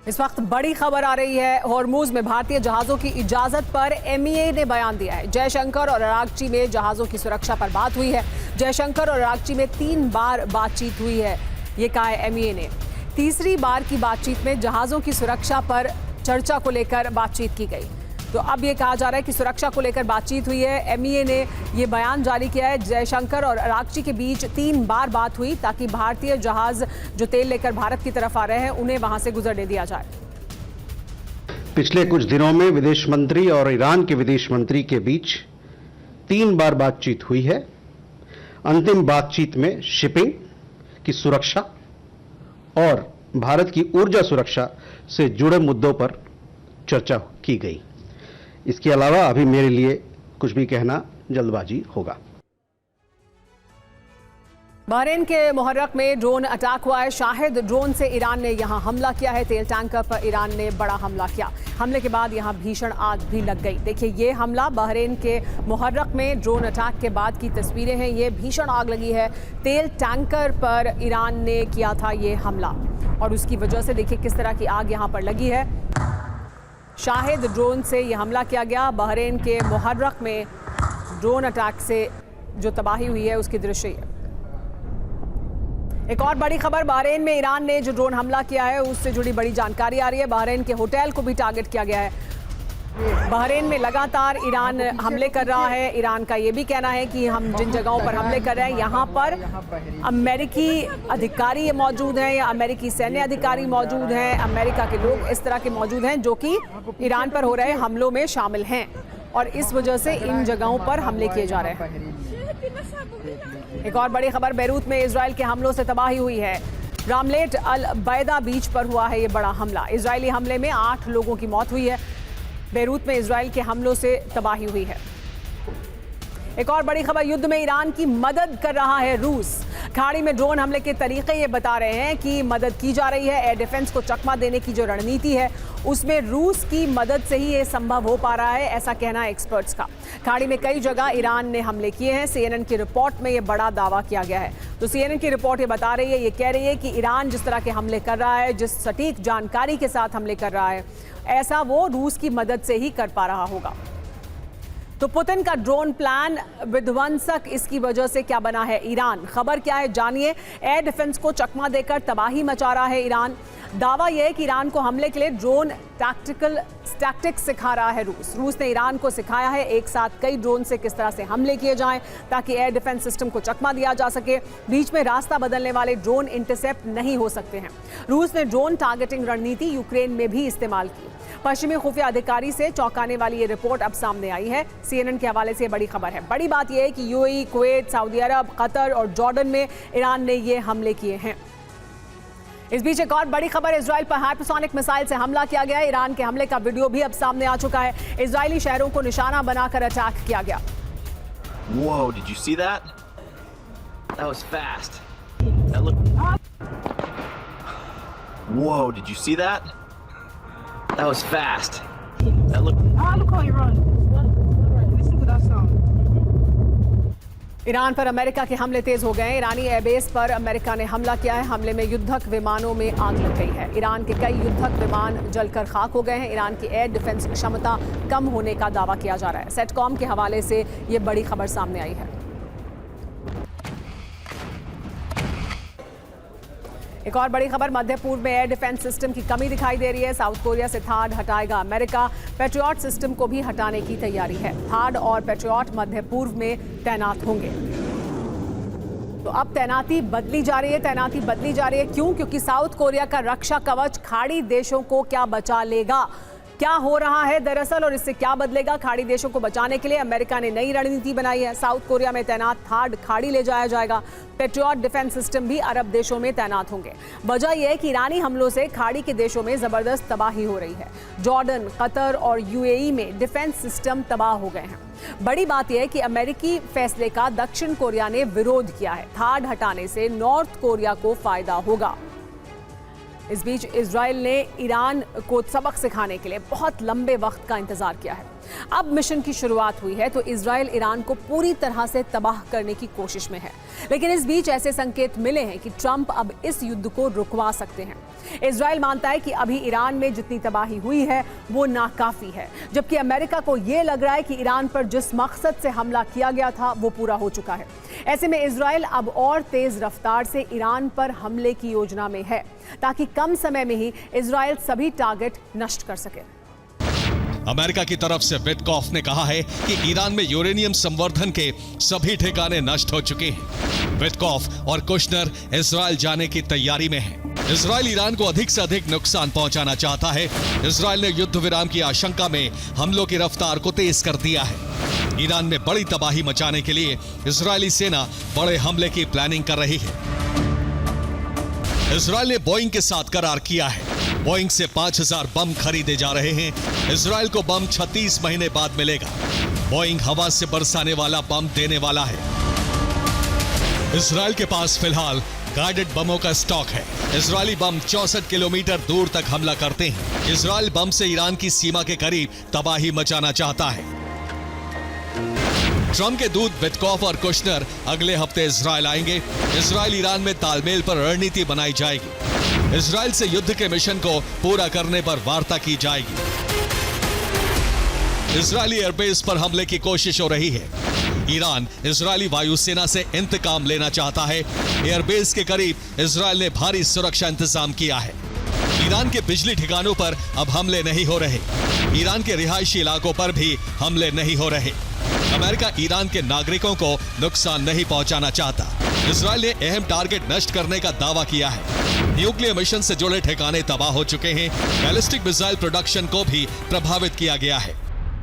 इस वक्त बड़ी खबर आ रही है। हॉर्मुज में भारतीय जहाजों की इजाजत पर एमईए ने बयान दिया है। जयशंकर और अरागची में जहाजों की सुरक्षा पर बात हुई है। जयशंकर और अरागची में 3 बार बातचीत हुई है, ये कहा है एमईए ने। तीसरी बार की बातचीत में जहाजों की सुरक्षा पर चर्चा को लेकर बातचीत की गई। तो अब ये कहा जा रहा है कि सुरक्षा को लेकर बातचीत हुई है। एमईए ने ये बयान जारी किया है। जयशंकर और अरागची के बीच 3 बार बात हुई ताकि भारतीय जहाज जो तेल लेकर भारत की तरफ आ रहे हैं उन्हें वहां से गुजरने दिया जाए। पिछले कुछ दिनों में विदेश मंत्री और ईरान के विदेश मंत्री के बीच 3 बार बातचीत हुई है। अंतिम बातचीत में शिपिंग की सुरक्षा और भारत की ऊर्जा सुरक्षा से जुड़े मुद्दों पर चर्चा की गई। इसके अलावा अभी मेरे लिए कुछ भी कहना जल्दबाजी होगा। बहरीन के मुहर्रक में ड्रोन अटैक हुआ है। शाहिद ड्रोन से ईरान ने यहां हमला किया है। तेल टैंकर पर ईरान ने बड़ा हमला किया। हमले के बाद यहां भीषण आग भी लग गई। देखिए, ये हमला बहरीन के मुहर्रक में ड्रोन अटैक के बाद की तस्वीरें हैं। ये भीषण आग लगी है। तेल टैंकर पर ईरान ने किया था ये हमला और उसकी वजह से देखिए किस तरह की आग यहां पर लगी है। शाहिद ड्रोन से यह हमला किया गया। बहरीन के मुहर्रक में ड्रोन अटैक से जो तबाही हुई है उसकी दृश्य है। एक और बड़ी खबर, बहरीन में ईरान ने जो ड्रोन हमला किया है उससे जुड़ी बड़ी जानकारी आ रही है। बहरीन के होटल को भी टारगेट किया गया है। बहरीन में लगातार ईरान हमले कर रहा है। ईरान का ये भी कहना है कि हम जिन जगहों पर हमले कर रहे हैं यहाँ पर अमेरिकी अधिकारी मौजूद हैं या अमेरिकी सैन्य अधिकारी मौजूद हैं, अमेरिका के लोग इस तरह के मौजूद हैं जो कि ईरान पर हो रहे हमलों में शामिल हैं और इस वजह से इन जगहों पर हमले किए जा रहे हैं। एक और बड़ी खबर, बेरूत में इजराइल के हमलों से तबाही हुई है। रामलेट अल बैदा बीच पर हुआ है ये बड़ा हमला। इजरायली हमले में 8 लोगों की मौत हुई है। बेरूत में इजराइल के हमलों से तबाही हुई है। एक और बड़ी खबर, युद्ध में ईरान की मदद कर रहा है रूस। खाड़ी में ड्रोन हमले के तरीके ये बता रहे हैं कि मदद की जा रही है। एयर डिफेंस को चकमा देने की जो रणनीति है उसमें रूस की मदद से ही ये संभव हो पा रहा है, ऐसा कहना है एक्सपर्ट्स का। खाड़ी में कई जगह ईरान ने हमले किए हैं। सीएनएन की रिपोर्ट में ये बड़ा दावा किया गया है। तो सीएनएन की रिपोर्ट ये बता रही है, ये कह रही है कि ईरान जिस तरह के हमले कर रहा है, जिस सटीक जानकारी के साथ हमले कर रहा है, ऐसा वो रूस की मदद से ही कर पा रहा होगा। तो पुतिन का ड्रोन प्लान विध्वंसक, इसकी वजह से क्या बना है ईरान? खबर क्या है जानिए। एयर डिफेंस को चकमा देकर तबाही मचा रहा है ईरान। दावा यह है कि ईरान को हमले के लिए ड्रोन टैक्टिक्स सिखा रहा है रूस। रूस ने ईरान को सिखाया है एक साथ कई ड्रोन से किस तरह से हमले किए जाएं ताकि एयर डिफेंस सिस्टम को चकमा दिया जा सके। बीच में रास्ता बदलने वाले ड्रोन इंटरसेप्ट नहीं हो सकते हैं। रूस ने ड्रोन टारगेटिंग रणनीति यूक्रेन में भी इस्तेमाल की। पश्चिमी खुफिया अधिकारी से चौंकाने वाली ये रिपोर्ट अब सामने आई है। सीएनएन के हवाले से बड़ी खबर है। बड़ी बात यह है कि यूएई, कुवैत, सऊदी अरब, कतर और जॉर्डन में ईरान ने ये हमले किए हैं। इस बीच एक और बड़ी खबर, इजराइल पर हाइपरसोनिक मिसाइल से हमला किया गया। ईरान के हमले का वीडियो भी अब सामने आ चुका है। इजरायली शहरों को निशाना बनाकर अटैक किया गया। Whoa, did you see that? That was fast. That looked... Whoa, did you see that? That was fast. That looked... look how you run. Listen to that sound. Iran पर America के हमले तेज हो गए। ईरानी airbase पर America ने हमला किया है। हमले में युद्धक विमानों में आग लग गई है। ईरान के कई युद्धक विमान जलकर खाक हो गए हैं। ईरान की एयर डिफेंस क्षमता कम होने का दावा किया जा रहा है। सेटकॉम के हवाले से ये बड़ी खबर सामने आई है। एक और बड़ी खबर, मध्य पूर्व में एयर डिफेंस सिस्टम की कमी दिखाई दे रही है। साउथ कोरिया से थाड हटाएगा अमेरिका। पैट्रियट सिस्टम को भी हटाने की तैयारी है। थाड और पैट्रियट मध्य पूर्व में तैनात होंगे। तो अब तैनाती बदली जा रही है। क्यों? क्योंकि साउथ कोरिया का रक्षा कवच खाड़ी देशों को क्या बचा लेगा, क्या हो रहा है दरअसल और इससे क्या बदलेगा। खाड़ी देशों को बचाने के लिए अमेरिका ने नई रणनीति बनाई है। साउथ कोरिया में तैनात थाड खाड़ी ले जाया जाएगा। पैट्रियट डिफेंस सिस्टम भी अरब देशों में तैनात होंगे। वजह यह है कि ईरानी हमलों से खाड़ी के देशों में जबरदस्त तबाही हो रही है। जॉर्डन, कतर और यूएई में डिफेंस सिस्टम तबाह हो गए हैं। बड़ी बात यह है कि अमेरिकी फैसले का दक्षिण कोरिया ने विरोध किया है। थाड हटाने से नॉर्थ कोरिया को फायदा होगा। इस बीच इजराइल ने ईरान को सबक सिखाने के लिए बहुत लंबे वक्त का इंतजार किया है। अब मिशन की शुरुआत हुई है तो इजराइल ईरान को पूरी तरह से तबाह करने की कोशिश में है। लेकिन इस बीच ऐसे संकेत मिले हैं कि ट्रंप अब इस युद्ध को रुकवा सकते हैं। इजराइल मानता है कि अभी ईरान में जितनी तबाही हुई है वो नाकाफी है, जबकि अमेरिका को ये लग रहा है कि ईरान पर जिस मकसद से हमला किया गया था वो पूरा हो चुका है। ऐसे में इजराइल अब और तेज रफ्तार से ईरान पर हमले की योजना में है ताकि कम समय में ही इजराइल सभी टारगेट नष्ट कर सके। अमेरिका की तरफ से विटकॉफ ने कहा है कि ईरान में यूरेनियम संवर्धन के सभी ठिकाने नष्ट हो चुके हैं। विटकॉफ और कुशनर इजराइल जाने की तैयारी में हैं। इजराइल ईरान को अधिक से अधिक नुकसान पहुंचाना चाहता है। इजराइल ने युद्ध विराम की आशंका में हमलों की रफ्तार को तेज कर दिया है। ईरान में बड़ी तबाही मचाने के लिए इजरायली सेना बड़े हमले की प्लानिंग कर रही है। इजराइल ने बोइंग के साथ करार किया है। बोइंग से 5000 बम खरीदे जा रहे हैं। इजराइल को बम 36 महीने बाद मिलेगा। बोइंग हवा से बरसाने वाला बम देने वाला है। इजराइल के पास फिलहाल गाइडेड बमों का स्टॉक है। इजरायली बम 64 किलोमीटर दूर तक हमला करते हैं। इजराइल बम से ईरान की सीमा के करीब तबाही मचाना चाहता है। ट्रंप के दूत विटकॉफ और कुशनर अगले हफ्ते इजराइल आएंगे। इजराइल ईरान में तालमेल पर रणनीति बनाई जाएगी। इजराइल से युद्ध के मिशन को पूरा करने पर वार्ता की जाएगी। इजरायली एयरबेस पर हमले की कोशिश हो रही है। ईरान इजरायली वायुसेना से इंतकाम लेना चाहता है। एयरबेस के करीब इजराइल ने भारी सुरक्षा इंतजाम किया है। ईरान के बिजली ठिकानों पर अब हमले नहीं हो रहे। ईरान के रिहायशी इलाकों पर भी हमले नहीं हो रहे। अमेरिका ईरान के नागरिकों को नुकसान नहीं पहुंचाना चाहता। इजराइल ने अहम टारगेट नष्ट करने का दावा किया है। न्यूक्लियर मिशन से जुड़े ठिकाने तबाह हो चुके हैं। बैलिस्टिक मिसाइल प्रोडक्शन को भी प्रभावित किया गया है।